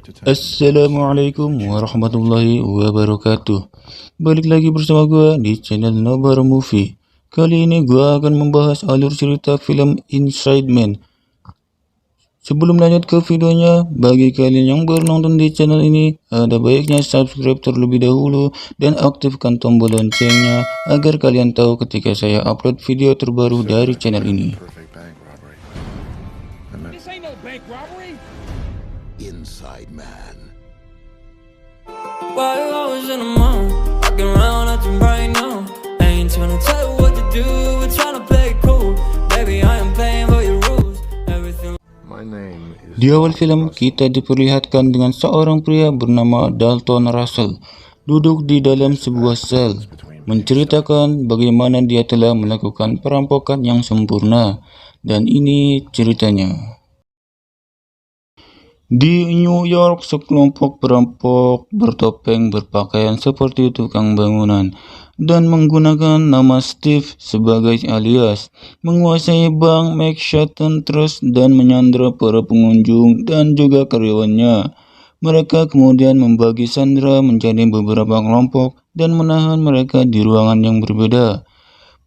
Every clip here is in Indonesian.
Assalamualaikum warahmatullahi wabarakatuh. Balik lagi bersama gue di channel Nobar Movie. Kali ini gue akan membahas alur cerita film Inside Man. Sebelum lanjut ke videonya, bagi kalian yang baru nonton di channel ini, ada baiknya subscribe terlebih dahulu dan aktifkan tombol loncengnya agar kalian tahu ketika saya upload video terbaru dari channel ini. Inside Man. While I was in the mall, walking around acting right now. I ain't tryna tell you what to do, we're tryna play it cool. Baby, I am playing by your rules. Everything. My name is. Di awal film, kita diperlihatkan dengan seorang pria bernama Dalton Russell duduk di dalam sebuah sel, menceritakan bagaimana dia telah melakukan perampokan yang sempurna. Dan ini ceritanya. Di New York, sekelompok perampok bertopeng berpakaian seperti tukang bangunan dan menggunakan nama Steve sebagai alias, menguasai bank Manhattan Trust dan menyandera para pengunjung dan juga karyawannya. Mereka kemudian membagi sandera menjadi beberapa kelompok dan menahan mereka di ruangan yang berbeda.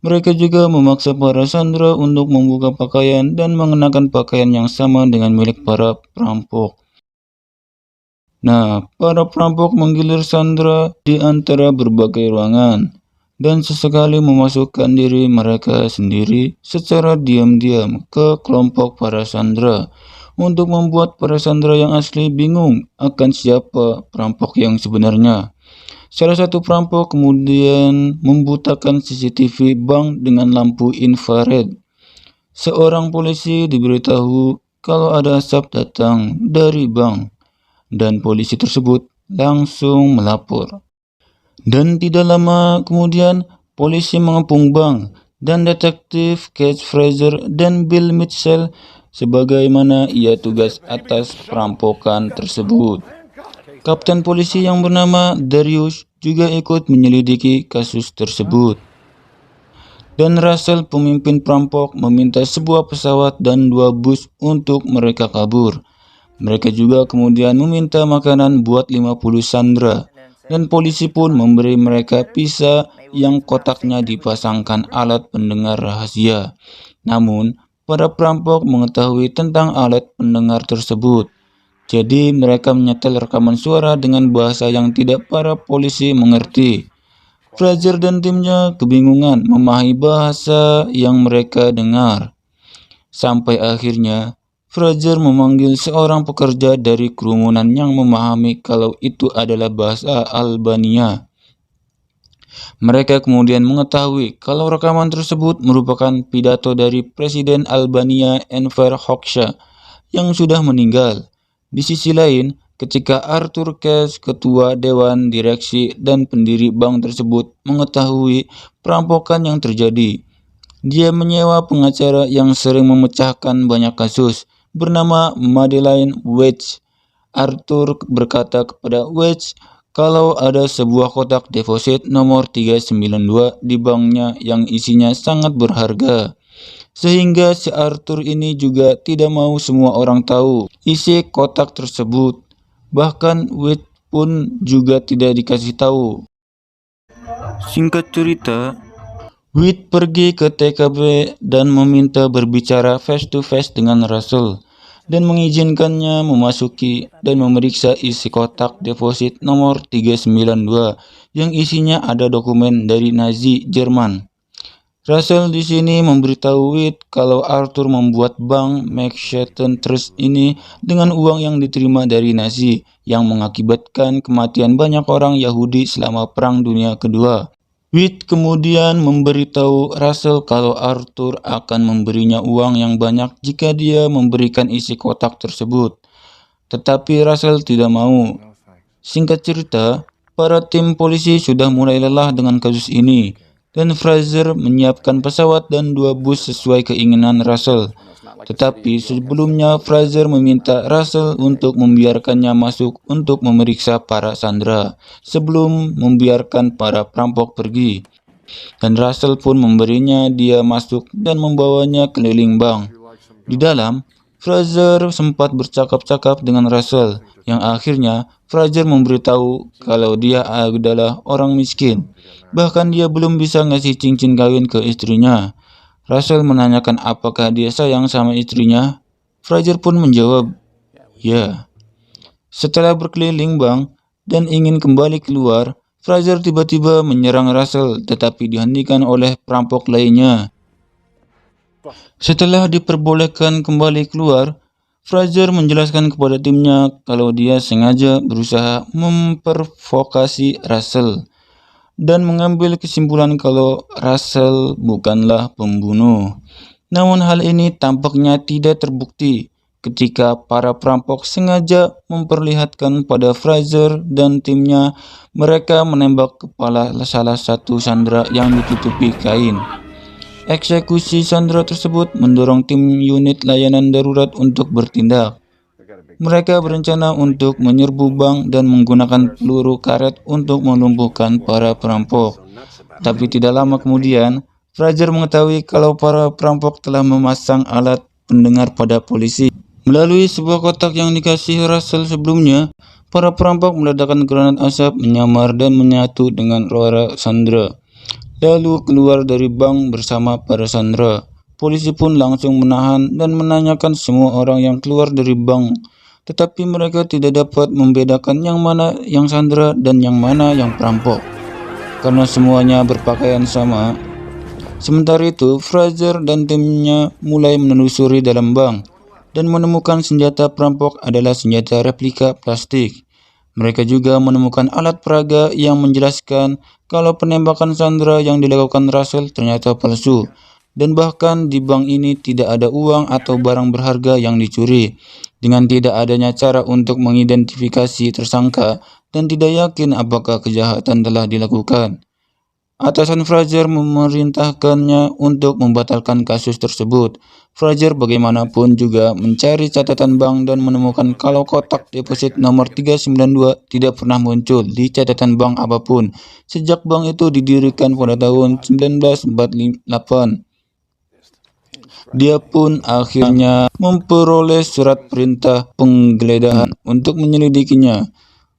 Mereka juga memaksa para sandera untuk membuka pakaian dan mengenakan pakaian yang sama dengan milik para perampok. Nah, para perampok menggilir sandera di antara berbagai ruangan dan sesekali memasukkan diri mereka sendiri secara diam-diam ke kelompok para sandera untuk membuat para sandera yang asli bingung akan siapa perampok yang sebenarnya. Salah satu perampok kemudian membutakan CCTV bank dengan lampu infrared. Seorang polisi diberitahu kalau ada asap datang dari bank, dan polisi tersebut langsung melapor. Dan tidak lama kemudian, polisi mengepung bank, dan detektif Kate Fraser dan Bill Mitchell sebagaimana ia tugas atas perampokan tersebut. Kapten polisi yang bernama Darius juga ikut menyelidiki kasus tersebut. Dan Russell, pemimpin perampok, meminta sebuah pesawat dan 2 bus untuk mereka kabur. Mereka juga kemudian meminta makanan buat 50 sandera. Dan polisi pun memberi mereka pizza yang kotaknya dipasangkan alat pendengar rahasia. Namun, para perampok mengetahui tentang alat pendengar tersebut. Jadi mereka menyetel rekaman suara dengan bahasa yang tidak para polisi mengerti. Fraser dan timnya kebingungan memahami bahasa yang mereka dengar. Sampai akhirnya Fraser memanggil seorang pekerja dari kerumunan yang memahami kalau itu adalah bahasa Albania. Mereka kemudian mengetahui kalau rekaman tersebut merupakan pidato dari Presiden Albania Enver Hoxha yang sudah meninggal. Di sisi lain, ketika Arthur Cash, ketua dewan direksi dan pendiri bank tersebut, mengetahui perampokan yang terjadi, dia menyewa pengacara yang sering memecahkan banyak kasus, bernama Madeleine Wedge. Arthur berkata kepada Wedge kalau ada sebuah kotak deposit nomor 392 di banknya yang isinya sangat berharga. Sehingga si Arthur ini juga tidak mau semua orang tahu isi kotak tersebut. Bahkan Wade pun juga tidak dikasih tahu. Singkat cerita, Wade pergi ke TKP dan meminta berbicara face to face dengan Russell dan mengizinkannya memasuki dan memeriksa isi kotak deposit nomor 392 yang isinya ada dokumen dari Nazi Jerman. Russell di sini memberitahu Wade kalau Arthur membuat bank Manhattan Trust ini dengan uang yang diterima dari Nazi yang mengakibatkan kematian banyak orang Yahudi selama Perang Dunia Kedua. Wade kemudian memberitahu Russell kalau Arthur akan memberinya uang yang banyak jika dia memberikan isi kotak tersebut. Tetapi Russell tidak mau. Singkat cerita, para tim polisi sudah mulai lelah dengan kasus ini. Dan Fraser menyiapkan pesawat dan 2 bus sesuai keinginan Russell. Tetapi sebelumnya Fraser meminta Russell untuk membiarkannya masuk untuk memeriksa para sandera sebelum membiarkan para perampok pergi. Dan Russell pun memberinya dia masuk dan membawanya keliling bank. Di dalam, Fraser sempat bercakap-cakap dengan Russell, yang akhirnya Fraser memberitahu kalau dia adalah orang miskin. Bahkan dia belum bisa ngasih cincin kawin ke istrinya. Russell menanyakan apakah dia sayang sama istrinya. Fraser pun menjawab, ya. Setelah berkeliling bank dan ingin kembali keluar, Fraser tiba-tiba menyerang Russell tetapi dihentikan oleh perampok lainnya. Setelah diperbolehkan kembali keluar, Fraser menjelaskan kepada timnya kalau dia sengaja berusaha memprovokasi Russell dan mengambil kesimpulan kalau Russell bukanlah pembunuh. Namun hal ini tampaknya tidak terbukti ketika para perampok sengaja memperlihatkan pada Fraser dan timnya mereka menembak kepala salah satu sandera yang ditutupi kain. Eksekusi sandera tersebut mendorong tim unit layanan darurat untuk bertindak. Mereka berencana untuk menyerbu bank dan menggunakan peluru karet untuk melumpuhkan para perampok. Tapi tidak lama kemudian, Fraser mengetahui kalau para perampok telah memasang alat pendengar pada polisi. Melalui sebuah kotak yang dikasih Russell sebelumnya, para perampok meledakkan granat asap menyamar dan menyatu dengan suara sandera, lalu keluar dari bank bersama para sandera. Polisi pun langsung menahan dan menanyakan semua orang yang keluar dari bank, tetapi mereka tidak dapat membedakan yang mana yang sandera dan yang mana yang perampok, karena semuanya berpakaian sama. Sementara itu, Fraser dan timnya mulai menelusuri dalam bank dan menemukan senjata perampok adalah senjata replika plastik. Mereka juga menemukan alat peraga yang menjelaskan kalau penembakan sandera yang dilakukan Russell ternyata palsu, dan bahkan di bank ini tidak ada uang atau barang berharga yang dicuri. Dengan tidak adanya cara untuk mengidentifikasi tersangka dan tidak yakin apakah kejahatan telah dilakukan, atasan Fraser memerintahkannya untuk membatalkan kasus tersebut. Fraser bagaimanapun juga mencari catatan bank dan menemukan kalau kotak deposit nomor 392 tidak pernah muncul di catatan bank apapun sejak bank itu didirikan pada tahun 1948. Dia pun akhirnya memperoleh surat perintah penggeledahan untuk menyelidikinya.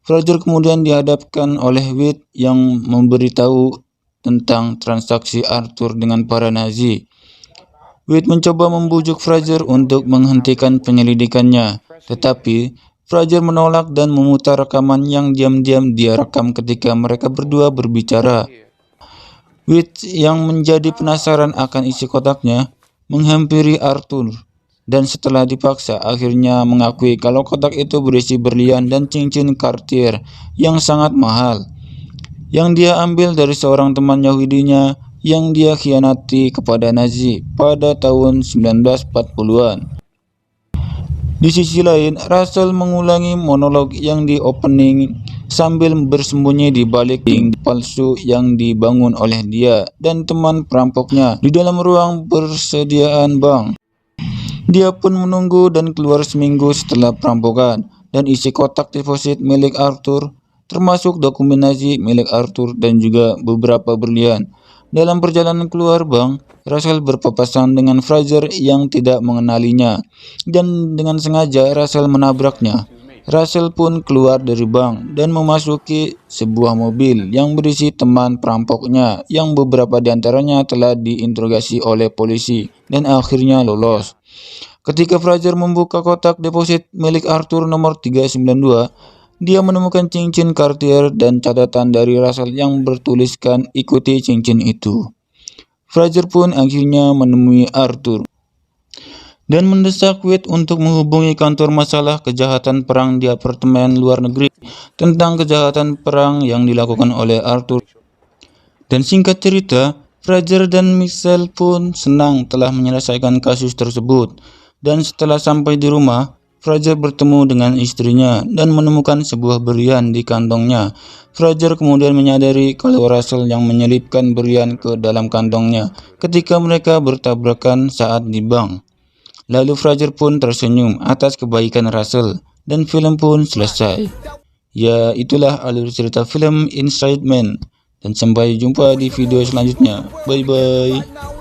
Fraser kemudian dihadapkan oleh Witt yang memberitahu tentang transaksi Arthur dengan para Nazi. Witt mencoba membujuk Fraser untuk menghentikan penyelidikannya, tetapi Fraser menolak dan memutar rekaman yang diam-diam dia rekam ketika mereka berdua berbicara. Witt yang menjadi penasaran akan isi kotaknya menghampiri Arthur dan setelah dipaksa akhirnya mengakui kalau kotak itu berisi berlian dan cincin Cartier yang sangat mahal yang dia ambil dari seorang teman Yahudinya yang dia khianati kepada Nazi pada tahun 1940-an. Di sisi lain, Russell mengulangi monolog yang di opening sambil bersembunyi di balik dinding palsu yang dibangun oleh dia dan teman perampoknya di dalam ruang persediaan bank. Dia pun menunggu dan keluar seminggu setelah perampokan dan isi kotak deposit milik Arthur, termasuk dokumen Nazi milik Arthur dan juga beberapa berlian. Dalam perjalanan keluar bank, Russell berpapasan dengan Fraser yang tidak mengenalinya, dan dengan sengaja Russell menabraknya. Russell pun keluar dari bank dan memasuki sebuah mobil yang berisi teman perampoknya yang beberapa diantaranya telah diinterogasi oleh polisi dan akhirnya lolos. Ketika Fraser membuka kotak deposit milik Arthur nomor 392, dia menemukan cincin Cartier dan catatan dari Russell yang bertuliskan ikuti cincin itu. Fraser pun akhirnya menemui Arthur dan mendesak Witt untuk menghubungi kantor masalah kejahatan perang di apartemen luar negeri tentang kejahatan perang yang dilakukan oleh Arthur. Dan singkat cerita, Fraser dan Michelle pun senang telah menyelesaikan kasus tersebut. Dan setelah sampai di rumah, Fraser bertemu dengan istrinya dan menemukan sebuah berlian di kantongnya. Fraser kemudian menyadari kalau Russell yang menyelipkan berlian ke dalam kantongnya ketika mereka bertabrakan saat di bank. Lalu Fraser pun tersenyum atas kebaikan Russell dan film pun selesai. Ya, itulah alur cerita film Inside Man. Dan sampai jumpa di video selanjutnya. Bye bye.